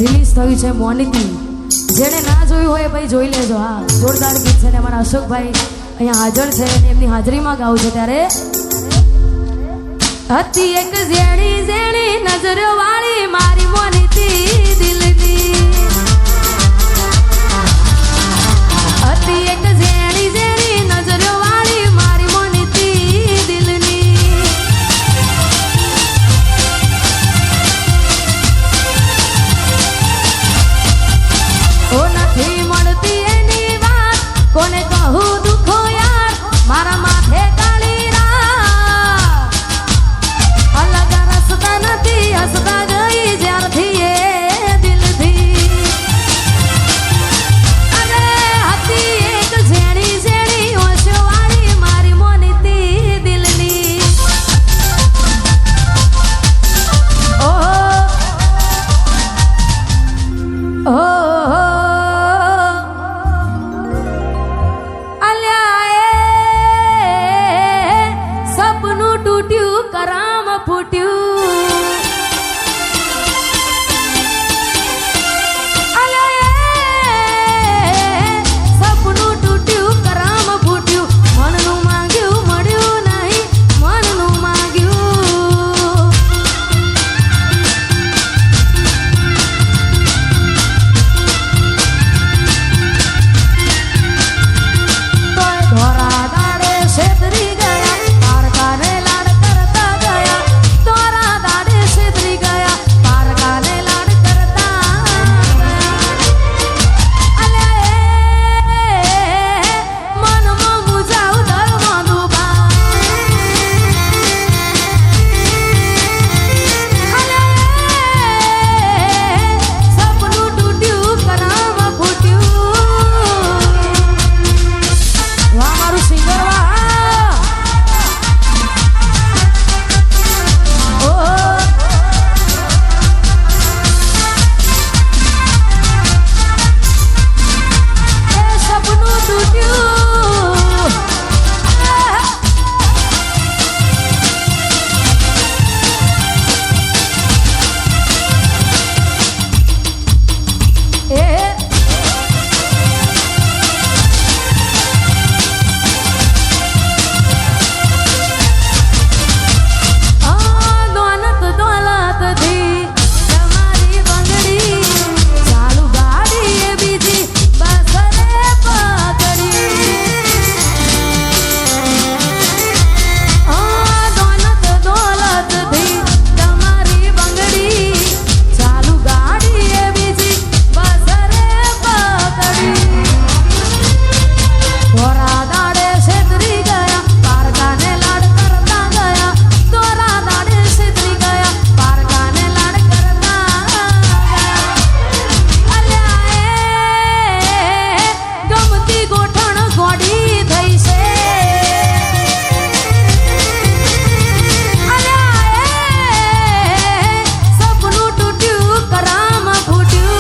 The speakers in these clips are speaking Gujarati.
રિલીઝ થયું છે મોનિતી. જેણે ના જોયું હોય ભાઈ જોઈ લેજો. હા, જોરદાર ગીત છે ને અમારા અશોકભાઈ અહીંયા હાજર છે અને એમની હાજરીમાં ગાવું છે. ત્યારે હતી એક ઝેણી ઝેણી નજરો વાળી મારી મોનિતી દિલની. હતી એક ઝેણી ઝેણી નજરો વાળી મારી મોનિતી દિલની. ઓ નથી મળતી એની વાત કોને કહું દુખો યાર મારા માથે કાળી રાત. અલગ રસ્તા નથી હસતા ગઈ જ્યારથી એ દિલથી. અરે હતી એક ઝેણી ઝેણી ઓછો વાળી મારી મોનિતી દિલની. ઓહો कराम फूट्યું. સપનું તૂટ્યું कराम ફૂટ્યું. મનનું માંગ્યું મળ્યું નહીં મનનું માંગ્યું. તોય ધોરા દાડે છેતરી ગયા તારકાને લાડ કરતા ગયા. તોરા દાડે છેતરી ગયા તારકાને લાડ કરતા ગયા. મનમાં મુજાવ ધર્મ દુબા. સપનું તૂટ્યું कराम ફૂટ્યું. વાહ મારું સિંગર વાહ. સપનું તૂટ્યું. દોલત દોલતથી તમારી બંગડી ચાલુ ગાડી એ બીજી બસ રે પકડી. દોલત દોલતથી તમારી બંગડી ચાલુ ગાડી એ બીજી બસ રે પકડી. ધોરા દાડે છેતરી ગયા પારકાને લાડ કરતા ગયા. ધોરા દાડે છેતરી ગયા પારકાને લાડ કરતા ગયા. અલ્યા ગમતી ગોઠણ ગોડી થઈ છે. અલ્યા સપનું તૂટ્યું कराम ફૂટ્યું.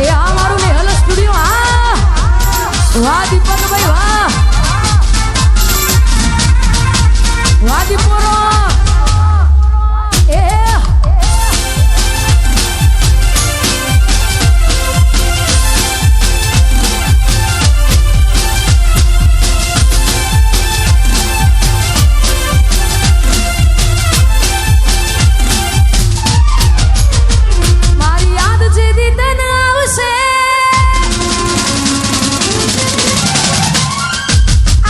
એ આ મારું નેહલ સ્ટુડિયો. હા વાહ દીપકભાઈ વાહ. વાહ દીપોરો. એ મારી યાદ જેદી તને આવશે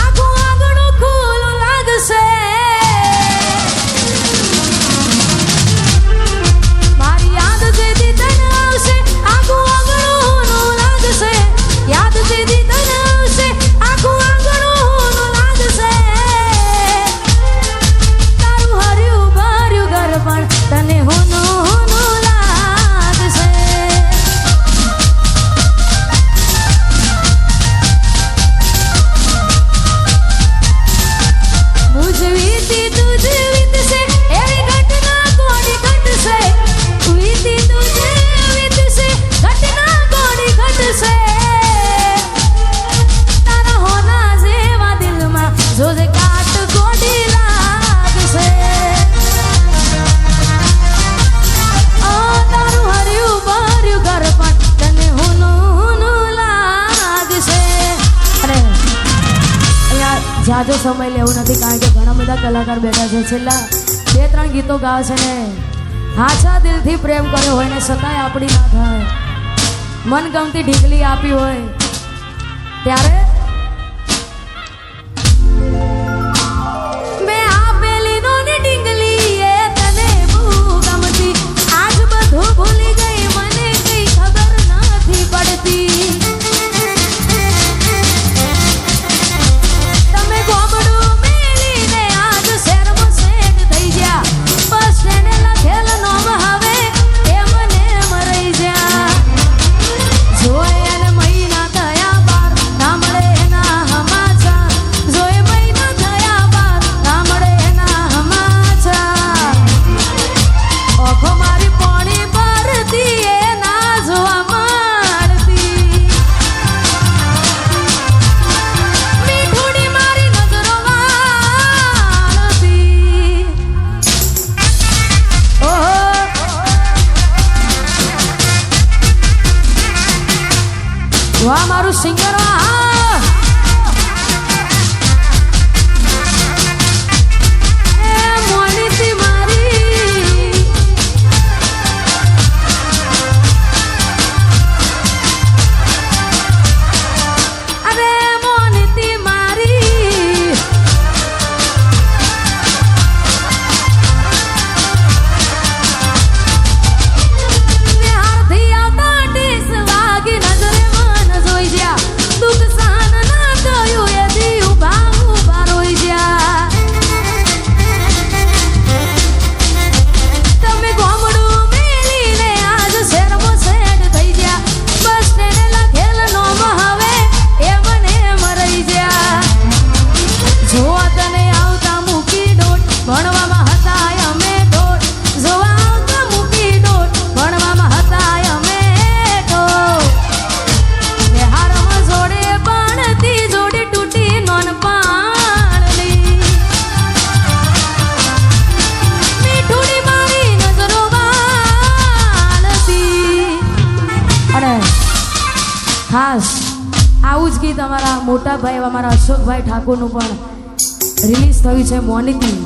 આખું આંગણું ખુલ્લું લાગશે. જાજો સમય લેવું નથી કારણ કે ઘણા બધા કલાકાર બેઠા છે છેલ્લા 2-3 ગીતો ગાવે છે ને હાચા દિલથી પ્રેમ કર્યો હોય ને છતાંય આપણી ના થાય મનગમતી ઢીકલી આપી હોય ત્યારે મેં આપેલી નોની ઢીંગલી એ તને બહુ ગમતી આજ બધું ભૂલી ગઈ મને કઈ ખબર નથી પડતી તમે ગોબડું મેલીને આજ શહેરમાં સેટ થઈ ગયા બસ એને લખેલ નોમ હવે એ મને મરાઈ જા જોય અને મહિના થયા બાર ના મળે એના સમાચાર જોય મહિના થયા બાર ના મળે એના સમાચાર ઓખો મારી પોણી ભરતી એ ના જોવા મળતી મીઠુડી મારી નજરો વાળતી ઓહો વાહ મારું સિંગર વાહ એ મોનીતી મારી અરે મોનીતી મારી નિહારથી આવતા ડીસ વાગી નજરે મન જોઈ જ્યા દુઃખ સહન ના થયું એથી ઊભા ઊભા રોઈ જ્યા તમે ગોમડું મેલીને આજ શહેરમાં સેટ થઈ ગયા બસ તેને લખેલ નોમ હવે એ મને મરાઈ જ્યા જોવા તને આવતા મૂકી ડોટ ભણવામાં હતા અમે ડોટ જોવા આવતા મૂકી ડોટ ભણવામાં હતા અમે ડોટ નિહારમાં જોડે ભણતી જોડી તૂટી નોન પાણની મીઠુડી મારી નજરો વાળતી અને ખાસ આવું જ ગીત અમારા મોટા ભાઈ અમારા અશોકભાઈ ઠાકોરનું પણ રિલીઝ થયું છે મોનીતી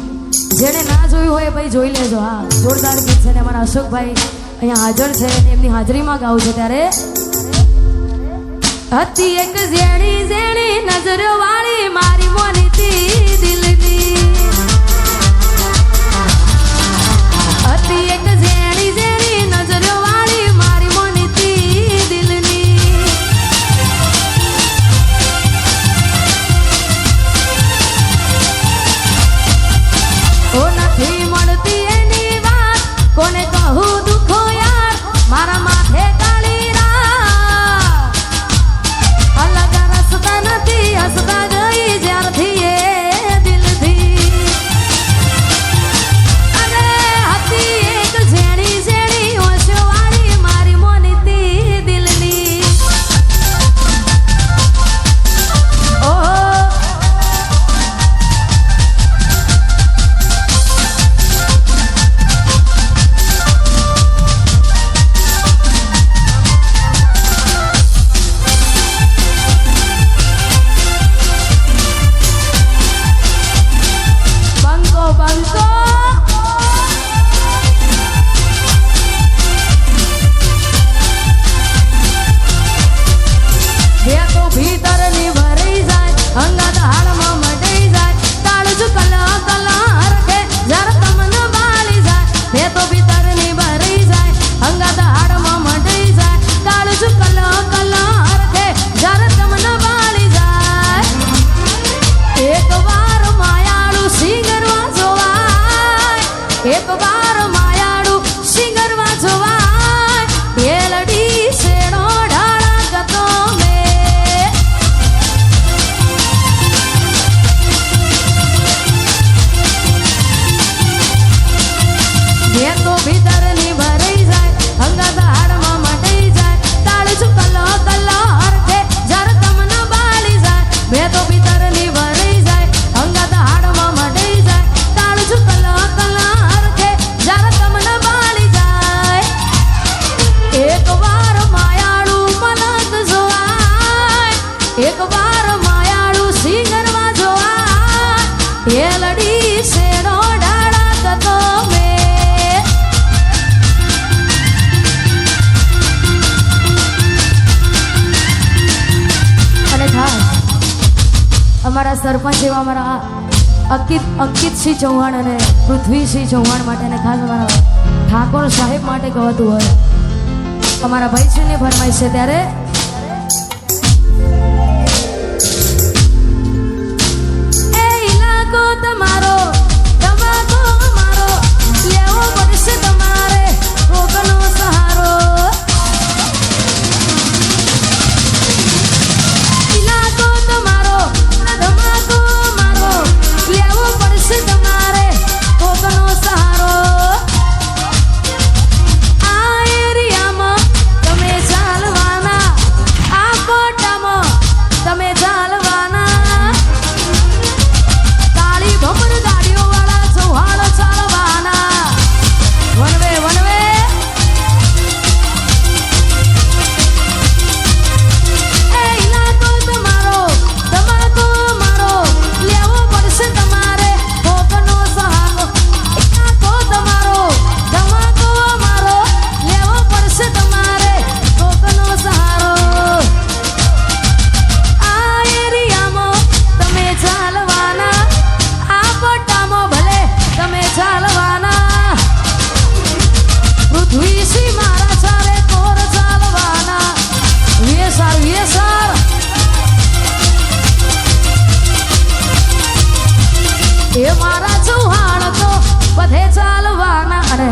જેને ના જોયું હોય ભાઈ જોઈ લેજો હા જોરદાર ગીત છે ને અમારા અશોકભાઈ અહીંયા હાજર છે અને એમની હાજરીમાં ગાવું છે ત્યારે હતી એક ઝેણી ઝેણી નજર વાળી મારી મોનીતી દિલની હતી એક ઝેણી ઝેણી નજર વાળી મારી મોનીતી દિલની ઓ નથી મળતી એની વાત કોને કહું દુખો યાર મારા માથે કાળી રાત અલગ રસ્તા નથી હસતા ગઈ જ્યારથી એ એ લડી શેરો ડાળા તો મેં અને ખાસ અમારા સરપંચ એવા અમારા અંકિતસિંહ ચૌહાણ અને પૃથ્વીસિંહ ચૌહાણ માટે અને ખાસ અમારા ઠાકોર સાહેબ માટે ગવાતું હોય અમારા ભાઈશ્રીની ફરમાઈશ છે ત્યારે એ ઇલાકો તમારો તમાકો મારો લેવો પડશે તમારે કોકનો સહારો ઇલાકો તમારો તમાકો મારો લેવો પડશે તમારે કોકનો સહારો આ એરિયામાં તમે ચાલવાના આ કોટામાં તમે ચાલવાના કાળી ભમર ગાડીઓ વાળા ચૌહાણ ચાલવાના વનવે વનવે એ ઇલાકો તમારો તમાકો મારો લેવો પડશે તમારે કોકનો સહારો ઇલાકો તમારો તમાકો મારો લેવો પડશે તમારે કોકનો સહારો આ એરિયામાં તમે ચાલવાના આ પટ્ટામાં ભલે તમે ચાલવાના પૃથ્વીસિંહ મારા ચારે કોર ચાલવાના વેસાર વેસાર એ મારા ચૌહાણ તો બધે ચાલવાના અને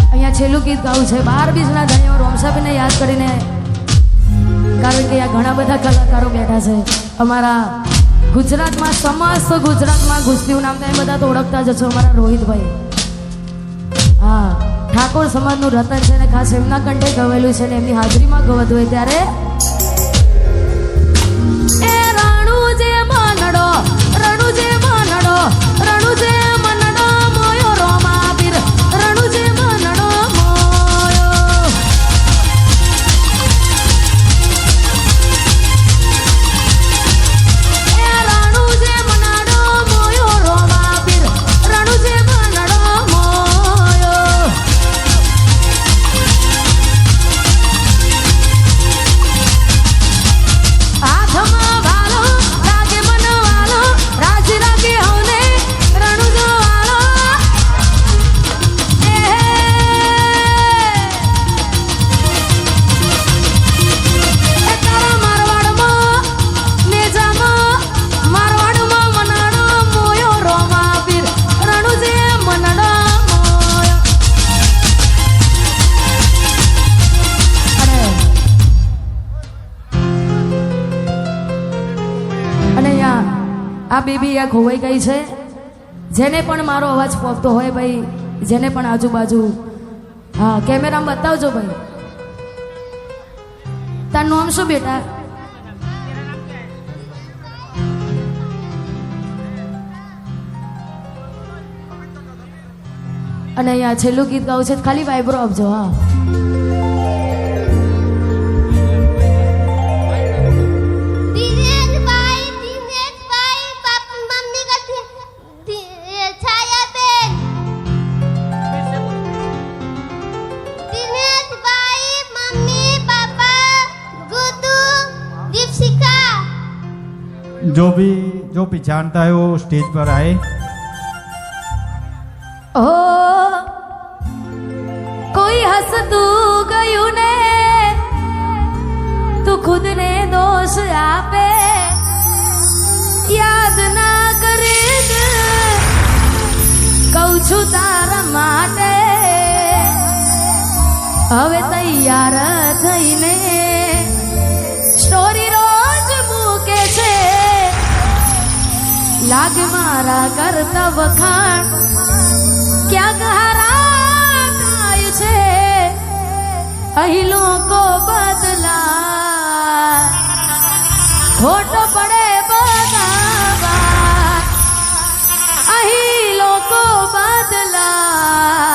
અહીંયા છેલ્લું ગીત ગાવું છે 12 બીજના ધણીઓ રોમસાબેનને યાદ કરીને કારણ કે આ ઘણા બધા કલાકારો બેઠા છે અમારા ગુજરાતમાં સમસ્ત ગુજરાતમાં ગુસ્તીનું નામ તમે બધા તો ઓળખતા જ છો અમારા રોહિતભાઈ હા ઠાકોર સમાજનું રતન છે ને ખાસ એમના કંઠે ગવેલું છે ને એમની હાજરીમાં ગવત હોય ત્યારે એ રણુજે મનડો રણુજે મનડો રણુજે મનડો મોયો રોમા પીર રણુજે મનડો મોયો એ રણુજે મનડો મોયો રોમા પીર રણુજે મનડો મોયો હાથમાં વાલો રાગે મનવાલો રાજ રાગે હોને રણુજો વાલો એ તારા મારવાડમાં નેજામાં મારવાડમાં મનાડો મોયો રોમા પીર રણુજે મનડો મોયો અને અહીંયા આ બેબી આ ખોવાઈ ગઈ છે જેને પણ મારો અવાજ પહોંચતો હોય ભાઈ જેને પણ આજુબાજુ હા કેમેરામાં બતાવજો ભાઈ તારું નામ શું બેટા અને અહીંયા છેલ્લું ગીત ગાવું છે તો ખાલી વાઇબ્રો આપજો હા दिनेश भाई पापा मम्मी का छाया बेन दिनेश भाई मम्मी पापा गुड्डू दीपशिखा जो भी जानता है वो स्टेज पर आए ઓ કોઈ હસતું ગયું ને તું ખુદને દોષ આપે યાદ ના કરે કહું છું તારા માટે હવે તૈયાર થઈને સ્ટોરી રોજ મૂકે છે લાગે મારા કરતા વખાણ ક્યાંક હારા થાય છે અહીં લોકો બદલા ખોટો પડે બધા અહીં લોકો બદલા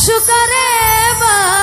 શું કરે બા